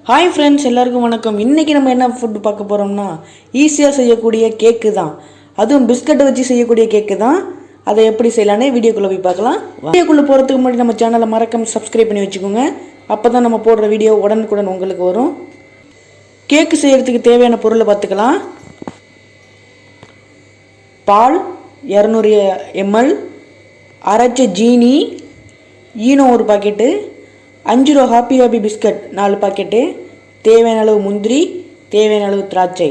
Hi friends, எல்லாருக்கும் வணக்கம். இன்றைக்கி நம்ம என்ன ஃபுட்டு பார்க்க போகிறோம்னா, ஈஸியாக செய்யக்கூடிய கேக்கு தான். அதுவும் பிஸ்கட்டை வச்சு செய்யக்கூடிய கேக்கு தான். அதை எப்படி செய்யலான்னு வீடியோக்குள்ளே போய் பார்க்கலாம். வீடியோக்குள்ளே போகிறதுக்கு முன்னாடி நம்ம சேனலை மறக்காம சப்ஸ்கிரைப் பண்ணி வச்சுக்கோங்க. அப்போ தான் நம்ம போடுற வீடியோ உடனுக்குடன் உங்களுக்கு வரும். கேக்கு செய்கிறதுக்கு தேவையான பொருளை பார்த்துக்கலாம். பால் 200 ml, அரைச்ச ஜீனி, ஈனோ ஒரு பாக்கெட்டு, 5 ரூபா ஹாப்பி பிஸ்கட் 4 பாக்கெட்டு, தேவையான அளவு முந்திரி, தேவையான அளவு திராட்சை.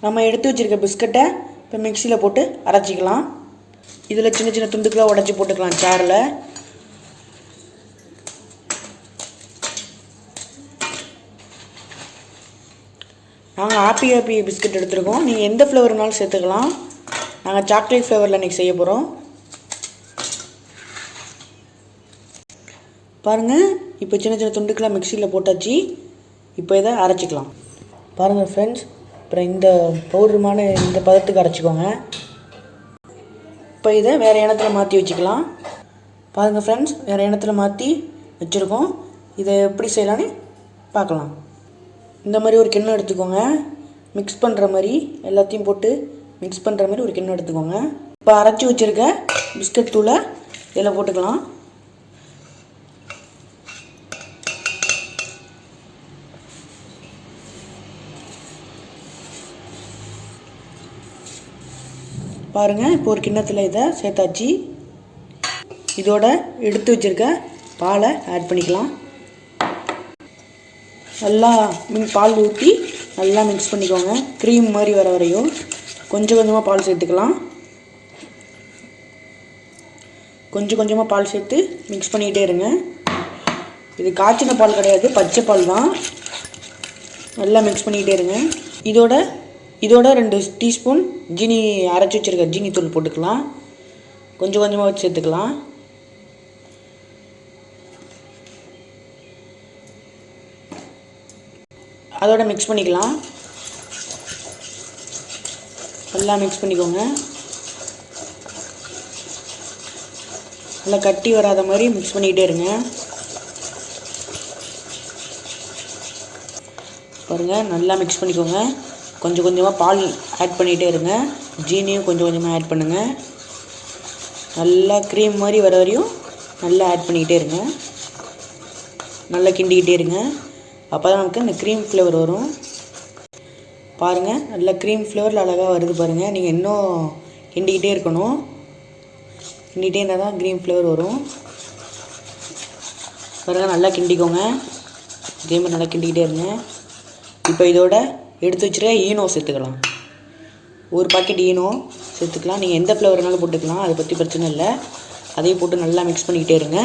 நம்ம எடுத்து வச்சுருக்க பிஸ்கட்டை இப்போ மிக்சியில் போட்டு அரைச்சிக்கலாம். இதில் சின்ன சின்ன துண்டுக்களாக உடச்சி போட்டுக்கலாம் சேரில். நாங்கள் ஹாப்பி பிஸ்கட் எடுத்துருக்கோம். நீங்கள் எந்த ஃப்ளேவர்னாலும் சேர்த்துக்கலாம். நாங்கள் சாக்லேட் ஃப்ளேவரில் இன்றைக்கி செய்ய போகிறோம். பாருங்கள், இப்போ சின்ன சின்ன துண்டுக்கெல்லாம் மிக்சியில் போட்டாச்சு. இப்போ இதை அரைச்சிக்கலாம். பாருங்கள் ஃப்ரெண்ட்ஸ், அப்புறம் இந்த பவுடருமான இந்த பதத்துக்கு அரைச்சிக்கோங்க. இப்போ இதை வேறு எண்ணத்தில் மாற்றி வச்சுக்கலாம். பாருங்கள் ஃப்ரெண்ட்ஸ், வேறு எண்ணத்தில் மாற்றி வச்சுருக்கோம். இதை எப்படி செய்யலான்னு பார்க்கலாம். இந்த மாதிரி ஒரு கிண்ணம் எடுத்துக்கோங்க. மிக்ஸ் பண்ணுற மாதிரி எல்லாத்தையும் போட்டு மிக்ஸ் பண்ணுற மாதிரி ஒரு கிண்ணம் எடுத்துக்கோங்க. இப்போ அரைச்சி வச்சுருக்க பிஸ்கட் தூளை இதில் போட்டுக்கலாம். பாருங்கள், இப்போ ஒரு கிண்ணத்தில் இதை சேர்த்தாச்சு. இதோட எடுத்து வச்சுருக்க பாலை ஆட் பண்ணிக்கலாம். நல்லா பால் ஊற்றி நல்லா மிக்ஸ் பண்ணிக்கோங்க. க்ரீம் மாதிரி வர வரையும் கொஞ்சம் கொஞ்சமாக பால் சேர்த்துக்கலாம். கொஞ்சம் கொஞ்சமாக பால் சேர்த்து மிக்ஸ் பண்ணிக்கிட்டே இருங்க. இது காய்ச்சின பால் கிடையாது, பச்சை பால் தான். நல்லா மிக்ஸ் பண்ணிக்கிட்டே இருங்க. இதோட 2 டீஸ்பூன் ஜீனி, அரைச்சி வச்சுருக்க ஜீனி தூள் போட்டுக்கலாம். கொஞ்சம் கொஞ்சமாக வச்சு சேர்த்துக்கலாம். அதோட மிக்ஸ் பண்ணிக்கலாம். நல்லா மிக்ஸ் பண்ணிக்கோங்க. நல்லா கட்டி வராத மாதிரி மிக்ஸ் பண்ணிக்கிட்டே இருங்க. பாருங்கள், நல்லா மிக்ஸ் பண்ணிக்கோங்க. கொஞ்சம் கொஞ்சமாக பால் ஆட் பண்ணிகிட்டே இருங்க. ஜீனியும் கொஞ்சம் கொஞ்சமாக ஆட் பண்ணுங்கள். நல்லா க்ரீம் மாதிரி வர வரையும் நல்லா ஆட் பண்ணிக்கிட்டே இருங்க. நல்லா கிண்டிக்கிட்டே இருங்க. அப்போ தான் நமக்கு இந்த க்ரீம் ஃப்ளேவர் வரும். பாருங்கள், நல்லா க்ரீம் ஃப்ளேவரில் அழகாக வருது பாருங்கள். நீங்கள் இன்னும் கிண்டிக்கிட்டே இருக்கணும். கிண்டிகிட்டே இருந்தால் தான் க்ரீம் ஃப்ளேவர் வரும். பாருங்கள், நல்லா கிண்டிக்கோங்க. இதே மாதிரி நல்லா கிண்டிக்கிட்டே இருங்க. இப்போ இதோட எடுத்து வச்சுருக்க ஈனோ சேர்த்துக்கலாம். ஒரு பாக்கெட் ஈனோ சேர்த்துக்கலாம். நீங்கள் எந்த ஃப்ளேவர்னாலும் போட்டுக்கலாம், அதை பற்றி பிரச்சனை இல்லை. அதையும் போட்டு நல்லா மிக்ஸ் பண்ணிக்கிட்டே இருங்க.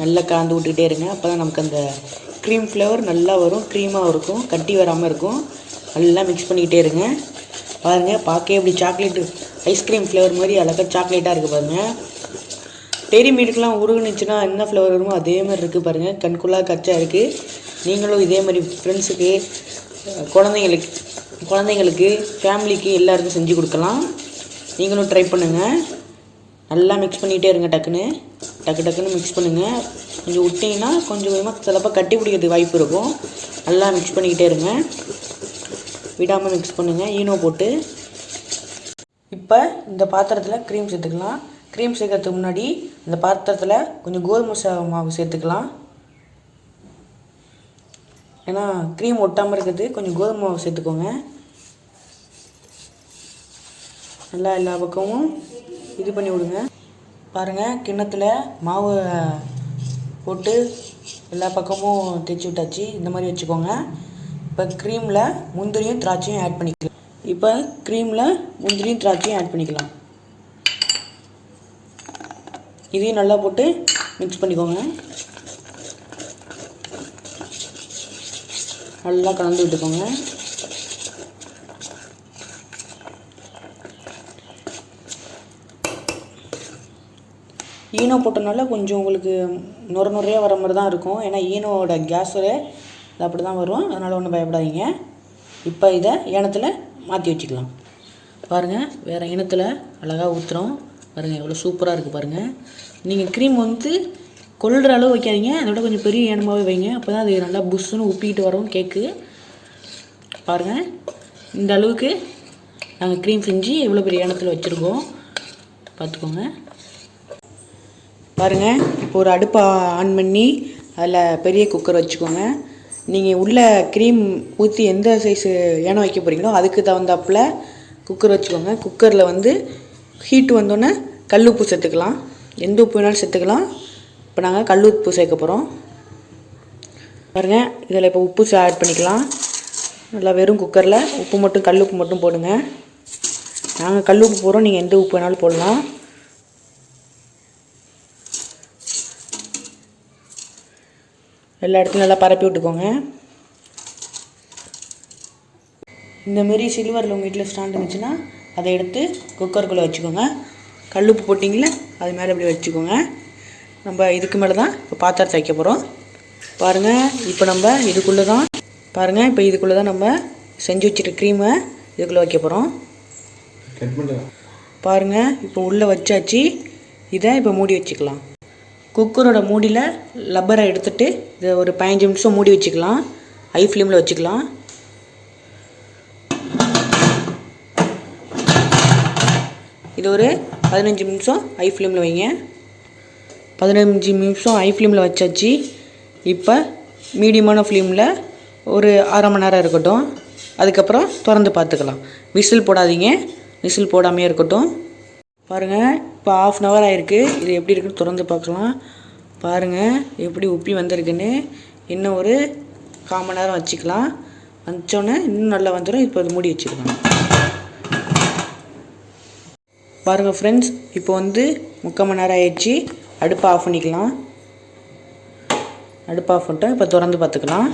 நல்லா கலந்து விட்டுக்கிட்டே இருங்க. அப்போ தான் நமக்கு அந்த க்ரீம் ஃப்ளேவர் நல்லா வரும். க்ரீமாக இருக்கும், கட்டி வராமல் இருக்கும். நல்லா மிக்ஸ் பண்ணிக்கிட்டே இருங்க. பாருங்கள், பார்க்க எப்படி சாக்லேட்டு ஐஸ்கிரீம் ஃப்ளேவர் மாதிரி அழகாக சாக்லேட்டாக இருக்குது பாருங்கள். டெய்ரி மில்க்லாம் உருகுனுச்சுன்னா என்ன ஃப்ளேவர் வருமோ அதே மாதிரி இருக்குது பாருங்கள். கண்குள்ளாக கச்சா இருக்குது. நீங்களும் இதே மாதிரி ஃப்ரெண்ட்ஸுக்கு, குழந்தைங்களுக்கு, ஃபேமிலிக்கு எல்லாருக்கும் செஞ்சு கொடுக்கலாம். நீங்களும் ட்ரை பண்ணுங்கள். நல்லா மிக்ஸ் பண்ணிகிட்டே இருங்க. டக்குன்னு மிக்ஸ் பண்ணுங்கள். கொஞ்சம் விட்டிங்கன்னா கொஞ்சம் கொஞ்சமாக சிலப்போ கட்டி பிடிக்கிறதுக்கு வாய்ப்பு இருக்கும். நல்லா மிக்ஸ் பண்ணிக்கிட்டே இருங்க. விடாமல் மிக்ஸ் பண்ணுங்கள் ஈனோ போட்டு. இப்போ இந்த பாத்திரத்தில் க்ரீம் சேர்த்துக்கலாம். க்ரீம் சேர்க்கறதுக்கு முன்னாடி இந்த பாத்திரத்தில் கொஞ்சம் கோதுமை மாவு சேர்த்துக்கலாம். ஏன்னா க்ரீம் ஒட்டாமல் இருக்கிறது கொஞ்சம் கோதுமை மாவு சேர்த்துக்கோங்க. நல்லா எல்லா பக்கமும் இது பண்ணி விடுங்க. பாருங்கள், கிண்ணத்தில் மாவு போட்டு எல்லா பக்கமும் தேய்ச்சி விட்டாச்சு. இந்த மாதிரி வச்சுக்கோங்க. இப்போ க்ரீமில் முந்திரியும் திராட்சையும் ஆட் பண்ணிக்கலாம். ஆட் பண்ணிக்கலாம். இதையும் நல்லா போட்டு மிக்ஸ் பண்ணிக்கோங்க. நல்லா கலந்து விட்டுக்கோங்க. ஈனோ போட்டனால கொஞ்சம் உங்களுக்கு நுரையாக வர மாதிரி தான் இருக்கும். ஏன்னா ஈனோட கேஸு அது அப்படி தான் வரும். அதனால் ஒன்றும் பயப்படாதீங்க. இப்போ இதை எண்ணத்தில் மாற்றி வச்சுக்கலாம். பாருங்கள், வேறு எண்ணத்தில் அழகாக ஊற்றுறோம். பாருங்கள், எவ்வளோ சூப்பராக இருக்குது பாருங்கள். நீங்கள் க்ரீம் வந்து கொள்ளுற அளவு வைக்காதீங்க, அதோட கொஞ்சம் பெரிய ஏனமாகவே வைங்க. அப்போ தான் அது நல்லா புஷ்ஷுன்னு உப்பிக்கிட்டு வரும் கேக்கு. பாருங்கள், இந்த அளவுக்கு நாங்கள் க்ரீம் செஞ்சு எவ்வளோ பெரிய ஏனத்தில் வச்சுருக்கோம் பார்த்துக்கோங்க. பாருங்கள், இப்போ ஒரு அடுப்பை ஆன் பண்ணி அதில் பெரிய குக்கர் வச்சுக்கோங்க. நீங்கள் உள்ள க்ரீம் ஊற்றி எந்த சைஸு ஏனம் வைக்க போகிறீங்களோ அதுக்கு தகுந்தாப்பில் குக்கர் வச்சுக்கோங்க. குக்கரில் வந்து ஹீட்டு வந்தோடனே கல் உப்பு சேர்த்துக்கலாம். எந்த உப்பு வேணாலும் சேர்த்துக்கலாம். இப்போ நாங்கள் கல் உப்பு சேர்க்க போகிறோம். பாருங்கள், இதில் இப்போ உப்பு ஆட் பண்ணிக்கலாம். நல்லா வெறும் குக்கரில் உப்பு மட்டும் கல் உப்பு மட்டும் போடுங்க. நாங்கள் கல் உப்பு போடுறோம், நீங்கள் எந்த உப்பு வேணாலும் போடலாம். எல்லா இடத்துலையும் நல்லா பரப்பி விட்டுக்கோங்க. இந்தமாரி சில்வரில் உங்கள் வீட்டில் ஸ்டாண்ட் இருந்துச்சுன்னா அதை எடுத்து குக்கருக்குள்ளே வச்சுக்கோங்க. கல் உப்பு போட்டிங்களே அது மேலே இப்படி வச்சுக்கோங்க. நம்ம இதுக்கு மேலே தான் இப்போ பாத்திரத்தை வைக்க போகிறோம். பாருங்கள், இப்போ நம்ம இதுக்குள்ளே தான் இப்போ இதுக்குள்ளே தான் நம்ம செஞ்சு வச்சுட்டு க்ரீமை இதுக்குள்ளே வைக்க போகிறோம். பாருங்கள், இப்போ உள்ளே வச்சாச்சு. இதை இப்போ மூடி வச்சுக்கலாம். குக்கரோட மூடியில் லப்பரை எடுத்துகிட்டு இதை ஒரு 15 நிமிஷம் மூடி வச்சுக்கலாம். ஹை ஃப்ளேமில் வச்சுக்கலாம். இது ஒரு 15 நிமிஷம் ஹை ஃப்ளேமில் வைங்க. 15 நிமிஷம் ஹை ஃப்ளேமில் வச்சாச்சு. இப்போ மீடியமான ஃப்ளேமில் ஒரு அரை மணி நேரம் இருக்கட்டும். அதுக்கப்புறம் திறந்து பார்த்துக்கலாம். விசில் போடாதீங்க, விசில் போடாமையே இருக்கட்டும். பாருங்கள், இப்போ 1/2 hour ஆகிருக்கு. இது எப்படி இருக்குன்னு திறந்து பார்க்கலாம். பாருங்கள் எப்படி உப்பி வந்திருக்குன்னு. இன்னும் ஒரு 1/4 மணி நேரம் வச்சுக்கலாம். வச்சோன்னே இன்னும் நல்லா வந்துடும். இப்போ அது மூடி வச்சுக்கலாம். பாருங்கள் ஃப்ரெண்ட்ஸ், இப்போ வந்து 3/4 மணி நேரம் ஆயிடுச்சு. அடுப்பை ஆஃப் பண்ணிக்கலாம். அடுப்பை ஆஃப் பண்ணிட்டோம். இப்போ திறந்து பார்த்துக்கலாம்.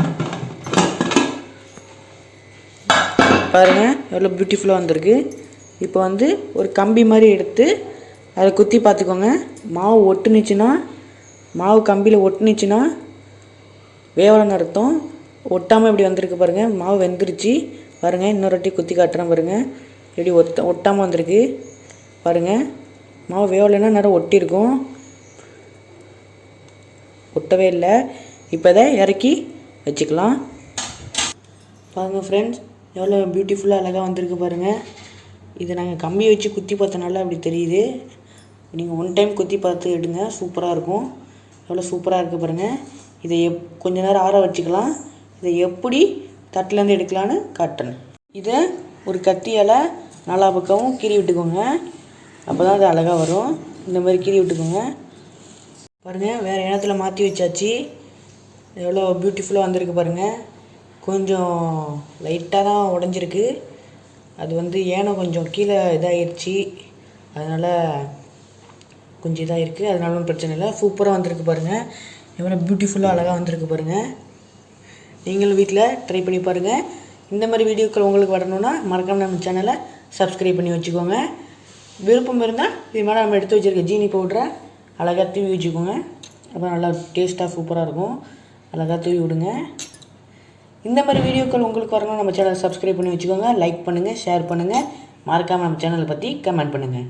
பாருங்கள் எவ்வளோ பியூட்டிஃபுல்லாக வந்திருக்கு. இப்போ வந்து ஒரு கம்பி மாதிரி எடுத்து அதை குத்தி பார்த்துக்கோங்க. மாவு ஒட்டுனுச்சுன்னா, மாவு கம்பியில் ஒட்டுனுச்சுன்னா வேவலன்னு அர்த்தம். ஒட்டாமல் இப்படி வந்திருக்கு பாருங்கள். மாவு வெந்துருச்சு. பாருங்கள், இன்னொரு வாட்டி குத்தி காட்டுறேன் பாருங்கள். எப்படி ஒட்டாமல் வந்திருக்கு பாருங்கள். மாவு வேவலைன்னா நேரம் ஒட்டியிருக்கும், ஒட்டவே இல்லை. இப்போ இதை இறக்கி வச்சுக்கலாம். பாருங்கள் ஃப்ரெண்ட்ஸ், எவ்வளோ பியூட்டிஃபுல்லாக அழகாக வந்திருக்கு பாருங்கள். இதை நாங்கள் கம்பியை வச்சு குத்தி பார்த்தனால அப்படி தெரியுது. நீங்கள் 1 டைம் குத்தி பார்த்து எடுங்க, சூப்பராக இருக்கும். எவ்வளோ சூப்பராக இருக்குது பாருங்கள். இதை கொஞ்ச நேரம் ஆற வச்சுக்கலாம். இதை எப்படி தட்டிலேருந்து எடுக்கலான்னு காட்டுறேன். இதை ஒரு கத்தியால் 4 பக்கமும் கீறி விட்டுக்கோங்க. அப்போ தான் அது அழகாக வரும். இந்த மாதிரி கீறி விட்டுக்கோங்க. பாருங்கள், வேறு இடத்துல மாற்றி வச்சாச்சு. எவ்வளோ பியூட்டிஃபுல்லாக வந்திருக்கு பாருங்கள். கொஞ்சம் லைட்டாக தான் உடஞ்சிருக்கு. அது வந்து ஏனம் கொஞ்சம் கீழே இதாகிடுச்சு, அதனால் கொஞ்சம் இதாக இருக்குது. அதனால ஒன்றும் பிரச்சனை இல்லை. சூப்பராக வந்திருக்கு பாருங்கள். எவ்வளோ பியூட்டிஃபுல்லாக அழகாக வந்திருக்கு பாருங்கள். நீங்களும் வீட்டில் ட்ரை பண்ணி பாருங்கள். இந்த மாதிரி வீடியோக்கள் உங்களுக்கு வரணுன்னா மறக்காமல் நம்ம சேனலை சப்ஸ்கிரைப் பண்ணி வச்சுக்கோங்க. விருப்பம் இருந்தால் இது மேலே நம்ம எடுத்து வச்சுருக்க ஜீனி பவுடரை அழகாக தூவி வச்சுக்கோங்க. அப்புறம் நல்லா டேஸ்ட்டாக சூப்பராக இருக்கும். அழகாக தூவி விடுங்க. இந்த மாதிரி வீடியோக்கள் உங்களுக்கு வரணும் நம்ம சேனலை சப்ஸ்கிரைப் பண்ணி வச்சுக்கோங்க. லைக் பண்ணுங்கள், ஷேர் பண்ணுங்கள். மறக்காமல் நம்ம சேனலை பற்றி கமெண்ட் பண்ணுங்கள்.